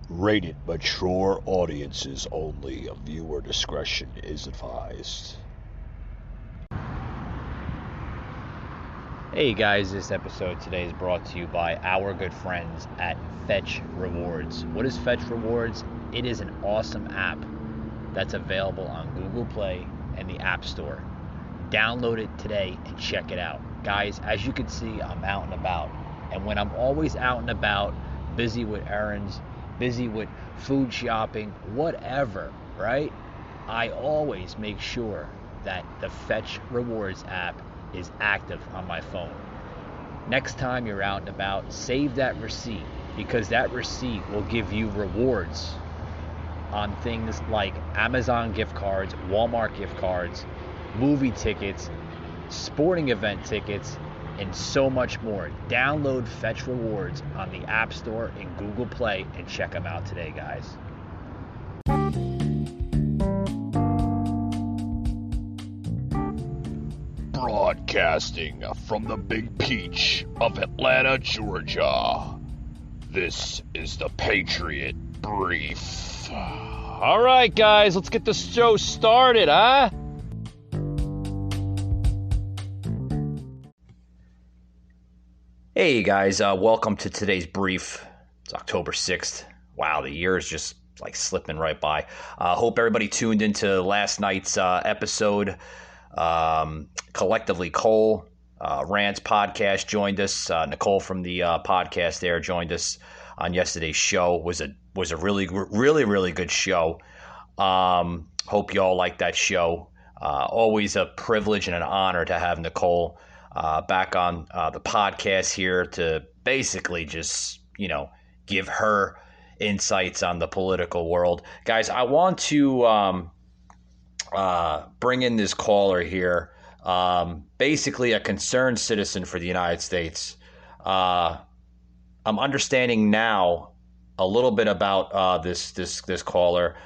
Rated mature audiences only. Viewer discretion is advised. Hey guys, this episode today is brought to you by our good friends at Fetch Rewards. What is Fetch Rewards? It is an awesome app that's available on Google Play and the App Store. Download it today and check it out. Guys, as you can see, I'm out and about. And when I'm always out and about, busy with errands, busy with food shopping, whatever, right? I always make sure that the Fetch Rewards app is active on my phone. Next time you're out and about, save that receipt, because that receipt will give you rewards on things like Amazon gift cards, Walmart gift cards, movie tickets, sporting event tickets, and so much more. Download Fetch Rewards on the App Store and Google Play and check them out today, guys. Broadcasting from the Big Peach of Atlanta, Georgia. This is the Patriot Brief. All right, guys, let's get the show started, huh? Hey guys, welcome to today's brief. It's October 6th. Wow, the year is just like slipping right by. Hope everybody tuned into last night's episode. Collectively Cole, Rand's podcast joined us. Nicole from the podcast there joined us on yesterday's show. Was a really good show. Hope you all liked that show. Always a privilege and an honor to have Nicole back on the podcast here to basically just, give her insights on the political world. Guys, I want to bring in this caller here, basically a concerned citizen for the United States. I'm understanding now a little bit about this caller.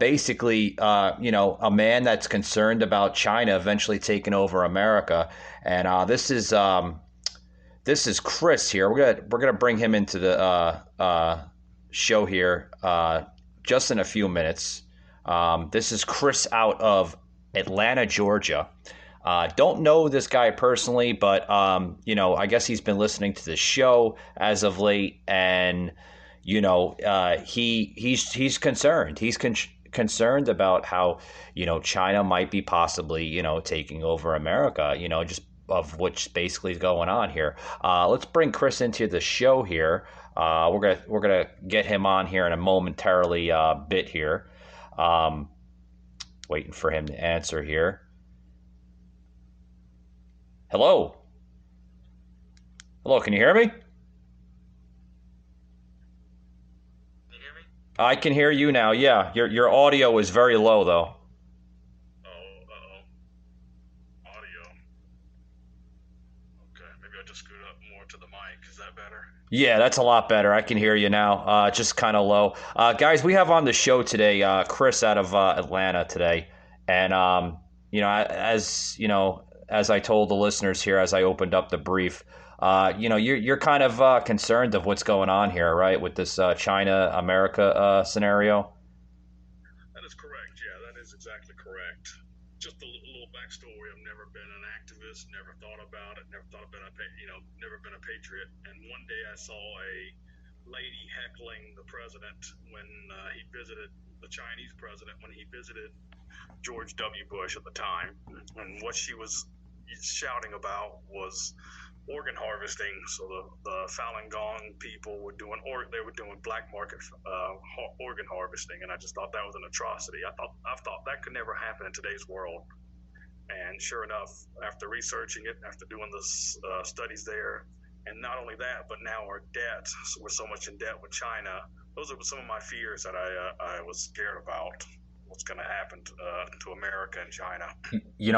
Basically, a man that's concerned about China eventually taking over America, and this is Chris here. We're gonna bring him into the show here just in a few minutes. This is Chris out of Atlanta, Georgia. Don't know this guy personally, but I guess he's been listening to the show as of late, and he's concerned. He's concerned about how China might be possibly taking over America. Just of what's basically going on here. Let's bring Chris into the show here. We're gonna get him on here in a momentarily bit here. Waiting for him to answer here. Hello, can you hear me? Can you hear me? I can hear you now. Yeah, your audio is very low though. Audio. Okay, maybe I just scoot up more to the mic. Is that better? Yeah, that's a lot better. I can hear you now. Just kind of low. Guys, we have on the show today Chris out of Atlanta today, and as I told the listeners here as I opened up the brief, you're kind of concerned of what's going on here, right, with this China America scenario. That is correct. Yeah, that is exactly correct. Just a little backstory. I've never been an activist. Never thought about it. Never thought about never been a patriot. And one day I saw a lady heckling the president when he visited the Chinese president when he visited George W. Bush at the time, and what she was shouting about was organ harvesting. So the Falun Gong people were doing black market organ harvesting, and I just thought that was an atrocity. I thought that could never happen in today's world. And sure enough, after researching it, after doing the studies there, and not only that, but now our debt, so we're so much in debt with China. Those are some of my fears that I was scared about. What's going to happen to America and China?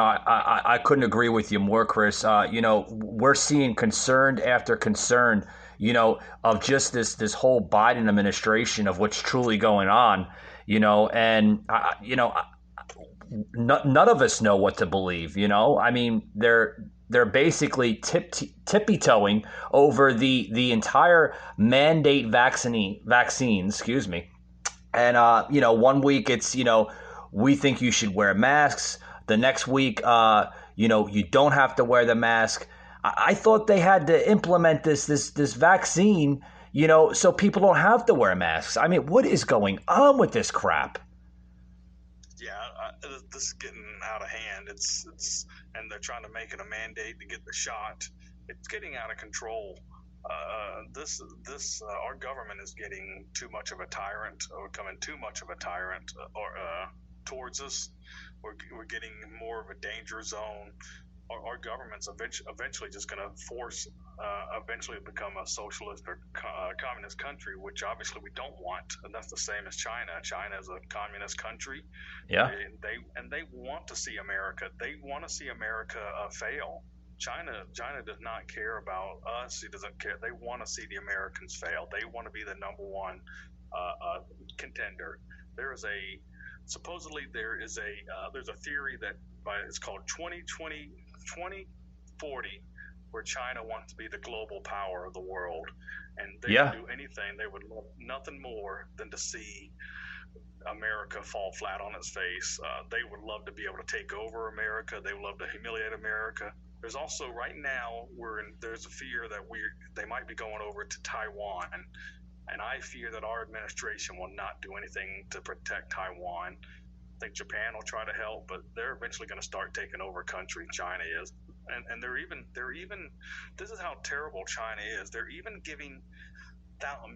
I couldn't agree with you more, Chris. We're seeing concern after concern, of just this whole Biden administration of what's truly going on, and none of us know what to believe. I mean, they're basically tippy-toeing over the entire mandate vaccines, excuse me. And, 1 week it's, we think you should wear masks. The next week, you don't have to wear the mask. I thought they had to implement this vaccine, so people don't have to wear masks. I mean, what is going on with this crap? Yeah, this is getting out of hand. It's and they're trying to make it a mandate to get the shot. It's getting out of control. Our government is getting too much of a tyrant, or becoming too much of a tyrant, towards us. We're getting more of a danger zone. Our government's eventually just going to force, eventually become a socialist or communist country, which obviously we don't want. And that's the same as China. China is a communist country. Yeah. They want to see America. They want to see America fail. China does not care about us. It doesn't care. They want to see the Americans fail. They want to be the number one contender. There's a theory that it's called 2040, where China wants to be the global power of the world, and they would do anything. They would love nothing more than to see America fall flat on its face. They would love to be able to take over America. They would love to humiliate America. There's also right now there's a fear that they might be going over to Taiwan, and I fear that our administration will not do anything to protect Taiwan. I think Japan will try to help, but they're eventually going to start taking over country. China is, and they're even. This is how terrible China is. They're even giving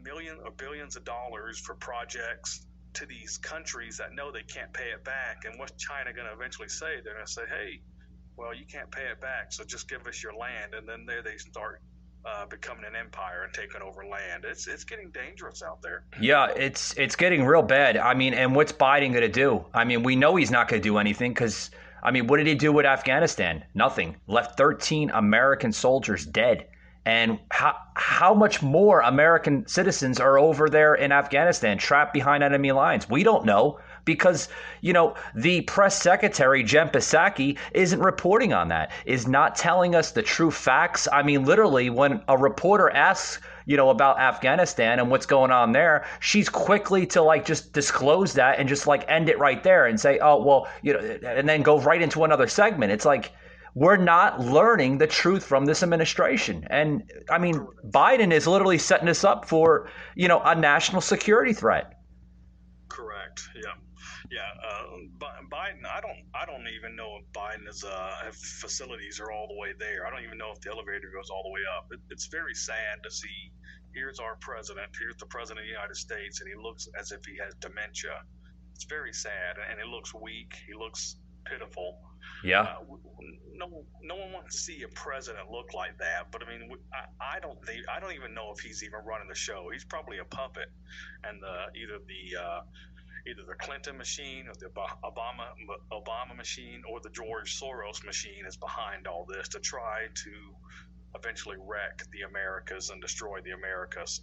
millions or billions of dollars for projects to these countries that know they can't pay it back. And what's China going to eventually say? They're going to say, "Hey, well, you can't pay it back, so just give us your land." And then they start becoming an empire and taking over land. It's getting dangerous out there. Yeah, it's getting real bad. I mean, and what's Biden going to do? I mean, we know he's not going to do anything because, I mean, what did he do with Afghanistan? Nothing. Left 13 American soldiers dead. And how much more American citizens are over there in Afghanistan, trapped behind enemy lines? We don't know because, the press secretary, Jen Psaki, isn't reporting on that, is not telling us the true facts. I mean, literally, when a reporter asks, about Afghanistan and what's going on there, she's quickly to just disclose that and just end it right there and say, oh, well, and then go right into another segment. It's like, we're not learning the truth from this administration. And I mean, Biden is literally setting us up for, a national security threat. Correct. Yeah. Biden, I don't even know if Biden is facilities are all the way there. I don't even know if the elevator goes all the way up. It's very sad to see. Here's our president. Here's the president of the United States, and he looks as if he has dementia. It's very sad, and he looks weak. He looks pitiful. Yeah. No one wants to see a president look like that. But I mean, I don't even know if he's even running the show. He's probably a puppet, and either the Clinton machine or the Obama machine or the George Soros machine is behind all this to try to eventually wreck the Americas and destroy the Americas,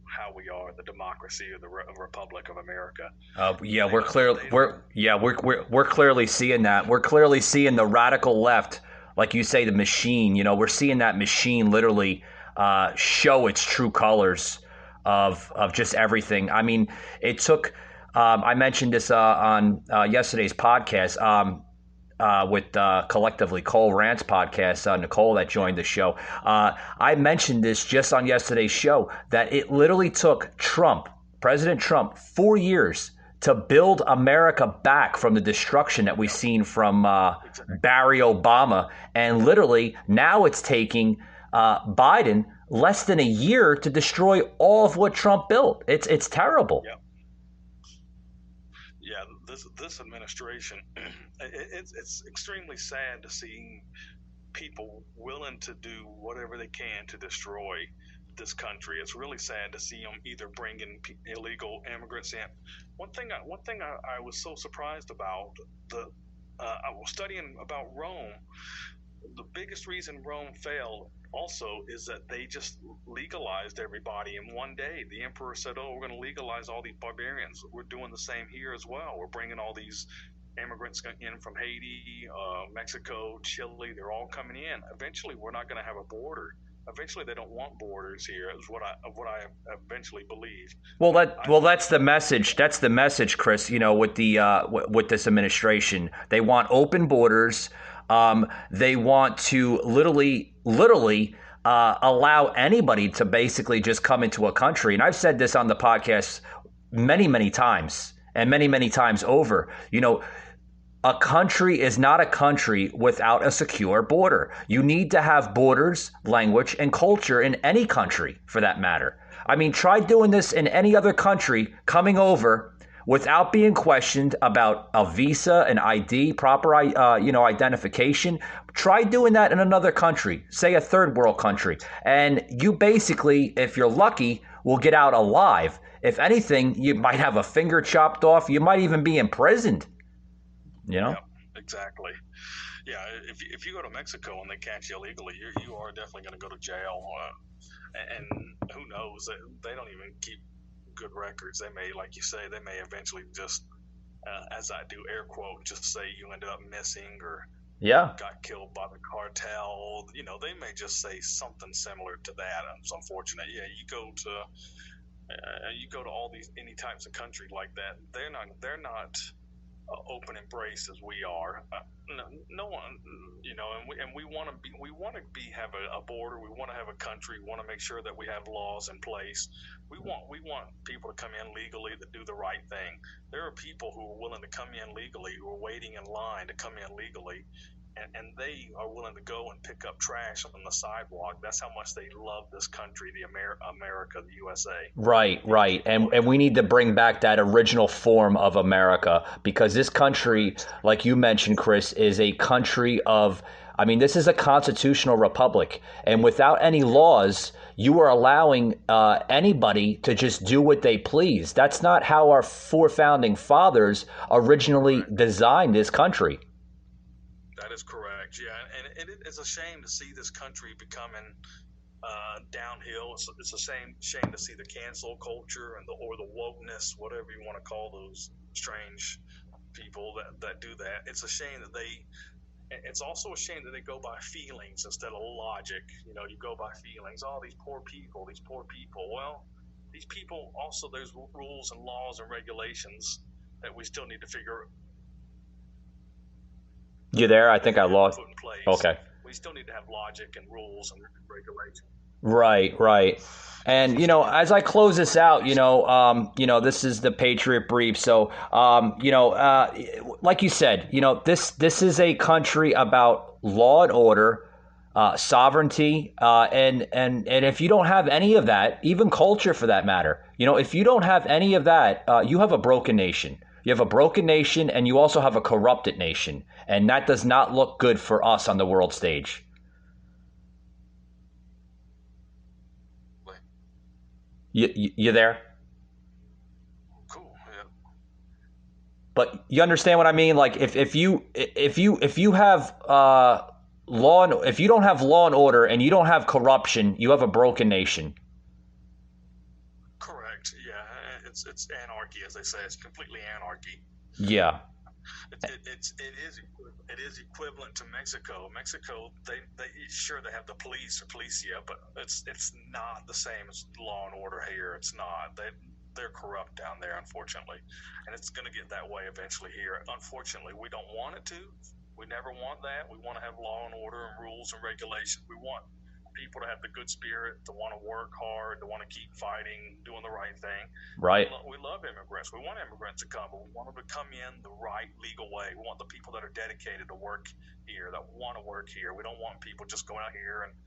how we are, the democracy of the Republic of America. We're clearly seeing that. We're clearly seeing the radical left, like you say, the machine. We're seeing that machine literally show its true colors of just everything. I mean, it took. I mentioned this on yesterday's podcast with collectively Cole Rant's podcast, Nicole that joined the show. I mentioned this just on yesterday's show that it literally took President Trump, 4 years to build America back from the destruction that we've seen from Barry Obama. And literally now it's taking Biden less than a year to destroy all of what Trump built. It's terrible. Yep. Yeah, this administration, it's extremely sad to see people willing to do whatever they can to destroy this country. It's really sad to see them either bringing illegal immigrants in. One thing I was so surprised about, I was studying about Rome. The biggest reason Rome failed also is that they just legalized everybody in one day. The emperor said, "Oh, we're going to legalize all these barbarians. We're doing the same here as well. We're bringing all these immigrants in from Haiti, Mexico, Chile. They're all coming in. Eventually, we're not going to have a border. Eventually, they don't want borders here. Is what I eventually believe. Well, that's the message. That's the message, Chris. With the with this administration, they want open borders. They want to literally allow anybody to basically just come into a country. And I've said this on the podcast many times, and many times over. A country is not a country without a secure border. You need to have borders, language, and culture in any country, for that matter. I mean, try doing this in any other country, coming over without being questioned about a visa, an ID, proper, identification. Try doing that in another country, say a third world country, and you basically, if you're lucky, will get out alive. If anything, you might have a finger chopped off. You might even be imprisoned. Yeah, exactly. Yeah, if you go to Mexico and they catch you illegally, you are definitely going to go to jail. And who knows? They don't even keep good records. They may, like you say, they may eventually just, as I do air quote, just say you ended up missing or got killed by the cartel. They may just say something similar to that. It's unfortunate. Yeah, you go to all these any types of country like that. They're not open embrace as we are. No one, and we want to have a border. We want to have a country. We want to make sure that we have laws in place. We want people to come in legally to do the right thing. There are people who are willing to come in legally, who are waiting in line to come in legally, and they are willing to go and pick up trash on the sidewalk. That's how much they love this country, the America, the USA. Right. And we need to bring back that original form of America, because this country, like you mentioned, Chris, is a country of, this is a constitutional republic. And without any laws, you are allowing anybody to just do what they please. That's not how our four founding fathers originally designed this country. That is correct. Yeah, and it is a shame to see this country becoming downhill. It's a shame to see the cancel culture or the wokeness, whatever you want to call those strange people that do that. It's a shame that it's also a shame that they go by feelings instead of logic. You go by feelings. Oh, these poor people. Well, these people also, there's rules and laws and regulations that we still need to figure out. You there? I think I lost. Okay. We still need to have logic and rules and regulations. Right. And, as I close this out, this is the Patriot Brief. So, like you said, this is a country about law and order, sovereignty, and if you don't have any of that, even culture for that matter, if you don't have any of that, you have a broken nation. You have a broken nation, and you also have a corrupted nation, and that does not look good for us on the world stage. You there? Cool. Yeah. But you understand what I mean? Like if you have if you don't have law and order and you don't have corruption, you have a broken nation. Correct. Yeah. It's anarchy, as they say. It's completely anarchy. Yeah. It is equivalent to Mexico. Mexico, they have the police or policia, but it's not the same as law and order here. It's not. They're corrupt down there, unfortunately, and it's going to get that way eventually here. Unfortunately, we don't want it to. We never want that. We want to have law and order and rules and regulations. We want people to have the good spirit, to want to work hard, to want to keep fighting, doing the right thing. Right. We love immigrants. We want immigrants to come, but we want them to come in the right legal way. We want the people that are dedicated to work here, that want to work here. We don't want people just going out here and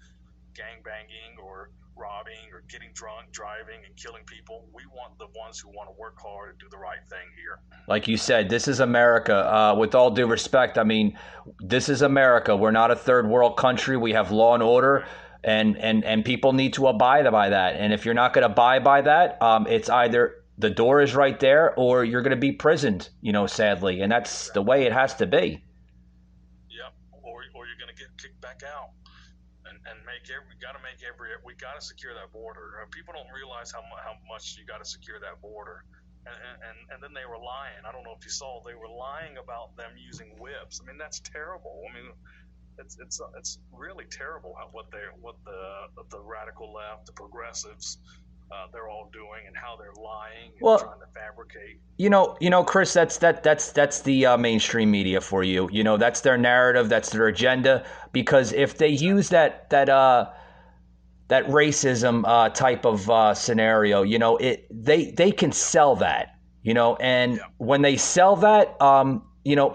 gangbanging or robbing or getting drunk, driving and killing people. We want the ones who want to work hard and do the right thing here. Like you said, this is America. With all due respect, this is America. We're not a third world country. We have law and order. And people need to abide by that. And if you're not going to abide by that, it's either the door is right there or you're going to be prisoned, sadly. And that's the way it has to be. Yep. Or you're going to get kicked back out. And we got to secure that border. People don't realize how much you got to secure that border. and then they were lying. I don't know if you saw, they were lying about them using whips. I mean, that's terrible. I mean, it's really terrible what the radical left, the progressives, they're all doing, and how they're lying and trying to fabricate. Chris, that's the mainstream media for you. That's their narrative, that's their agenda. Because if they use that racism type of scenario, they can sell that. And when they sell that,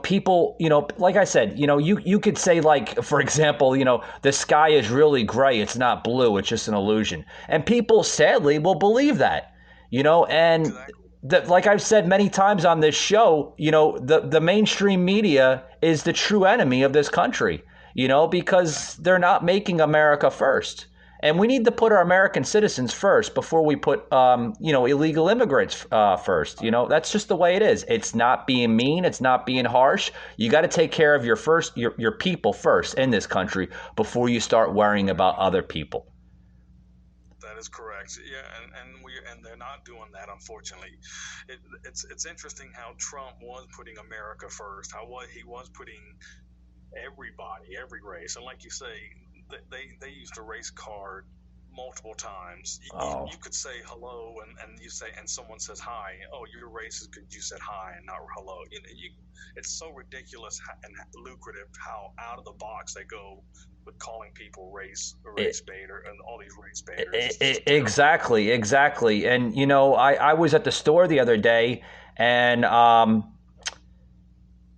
people, like I said, you could say, like, for example, the sky is really gray. It's not blue. It's just an illusion. And people sadly will believe that, and like I've said many times on this show, the mainstream media is the true enemy of this country, because they're not making America first. And we need to put our American citizens first before we put, illegal immigrants first. That's just the way it is. It's not being mean. It's not being harsh. You got to take care of your people first in this country before you start worrying about other people. That is correct. Yeah, and they're not doing that, unfortunately. It's interesting how Trump was putting America first. He was putting everybody, every race, and like you say, they used a race card multiple times. You could say hello, and you say, and someone says hi. Oh, you're racist because you said hi and not hello. It's so ridiculous and lucrative how out of the box they go with calling people race baiter and all these race baiters. Exactly. And I was at the store the other day, and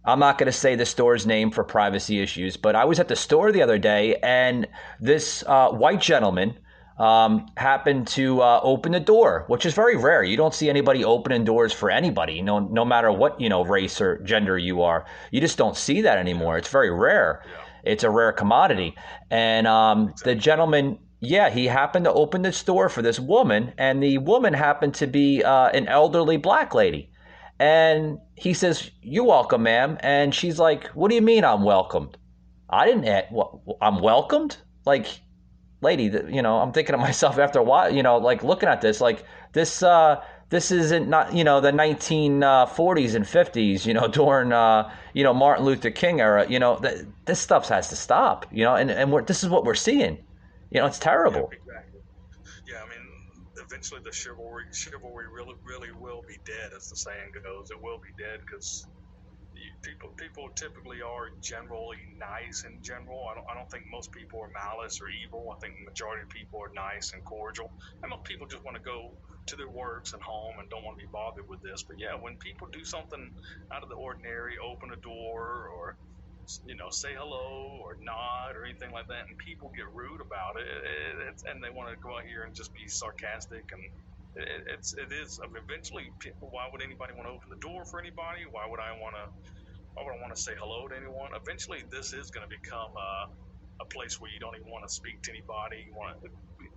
I'm not going to say the store's name for privacy issues, but I was at the store the other day, and this white gentleman happened to open the door, which is very rare. You don't see anybody opening doors for anybody, no matter what race or gender you are. You just don't see that anymore. It's very rare. Yeah. It's a rare commodity. And the gentleman, he happened to open the store for this woman, and the woman happened to be an elderly black lady. And he says, "You're welcome, ma'am." And she's like, "What do you mean I'm welcomed? I didn't I'm welcomed? Like, lady, I'm thinking to myself after a while, like looking at this, like this isn't the 1940s and 50s, during, Martin Luther King era. This stuff has to stop, and this is what we're seeing. It's terrible. Yeah, exactly. Yeah, I mean, eventually the chivalry really will be dead, as the saying goes. It will be dead because people typically are generally nice in general. I don't think most people are malice or evil. I think the majority of people are nice and cordial. And most people just want to go to their works and home and don't want to be bothered with this. But yeah, when people do something out of the ordinary, open a door or say hello or nod or anything like that, and people get rude about it, and they want to go out here and just be sarcastic, and it is. I mean, eventually, why would anybody want to open the door for anybody? Why would I want to say hello to anyone? Eventually, this is going to become a place where you don't even want to speak to anybody.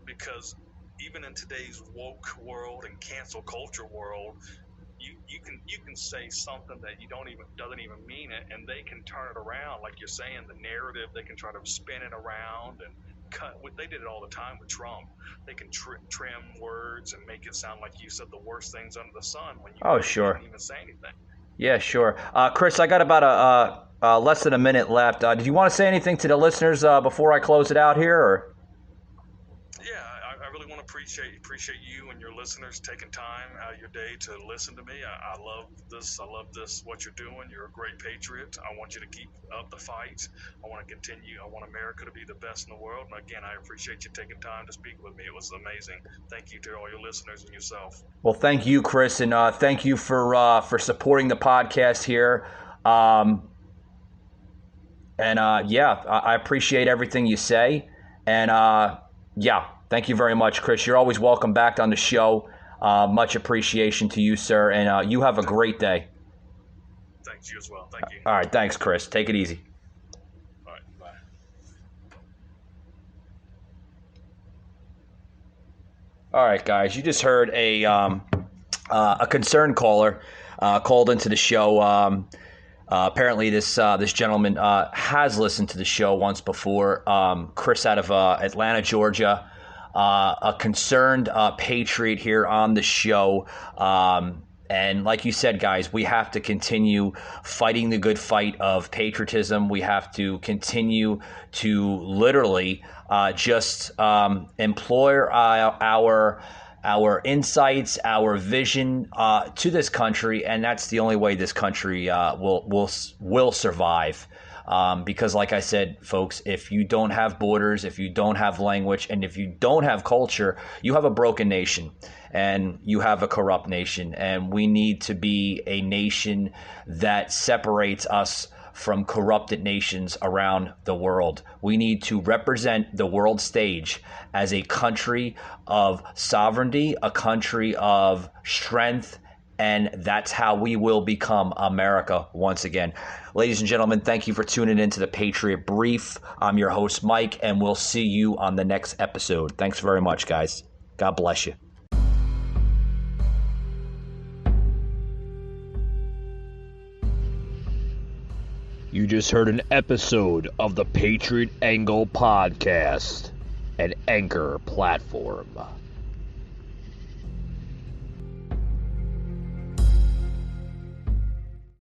Because even in today's woke world and cancel culture world, you can say something that doesn't even mean it, and they can turn it around. Like you're saying, the narrative, they can try to spin it around and cut. They did it all the time with Trump. They can trim words and make it sound like you said the worst things under the sun when you didn't even say anything. Yeah, sure. Chris, I got about less than a minute left. Did you want to say anything to the listeners before I close it out here? Or? Yeah, I really want to appreciate you and your listeners taking time out of your day to listen to me. I love this. I love this, what you're doing. You're a great patriot. I want you to keep up the fight. I want to continue. I want America to be the best in the world. And again, I appreciate you taking time to speak with me. It was amazing. Thank you to all your listeners and yourself. Well, thank you, Chris, and thank you for supporting the podcast here. I appreciate everything you say. And thank you very much, Chris. You're always welcome back on the show. Much appreciation to you, sir. And you have a great day. Thanks, you as well. Thank you. All right. Thanks, Chris. Take it easy. All right. Bye. All right, guys. You just heard a concerned caller called into the show. Apparently, this gentleman has listened to the show once before. Chris out of Atlanta, Georgia, a concerned patriot here on the show. And like you said, guys, we have to continue fighting the good fight of patriotism. We have to continue to literally just employ our insights, our vision to this country, and that's the only way this country will survive. Because like I said, folks, if you don't have borders, if you don't have language, and if you don't have culture, you have a broken nation and you have a corrupt nation. And we need to be a nation that separates us from corrupted nations around the world. We need to represent the world stage as a country of sovereignty, a country of strength, and that's how we will become America once again. Ladies and gentlemen, thank you for tuning in to the Patriot Brief. I'm your host, Mike, and we'll see you on the next episode. Thanks very much, guys. God bless you. You just heard an episode of the Patriot Angle Podcast, an Anchor platform.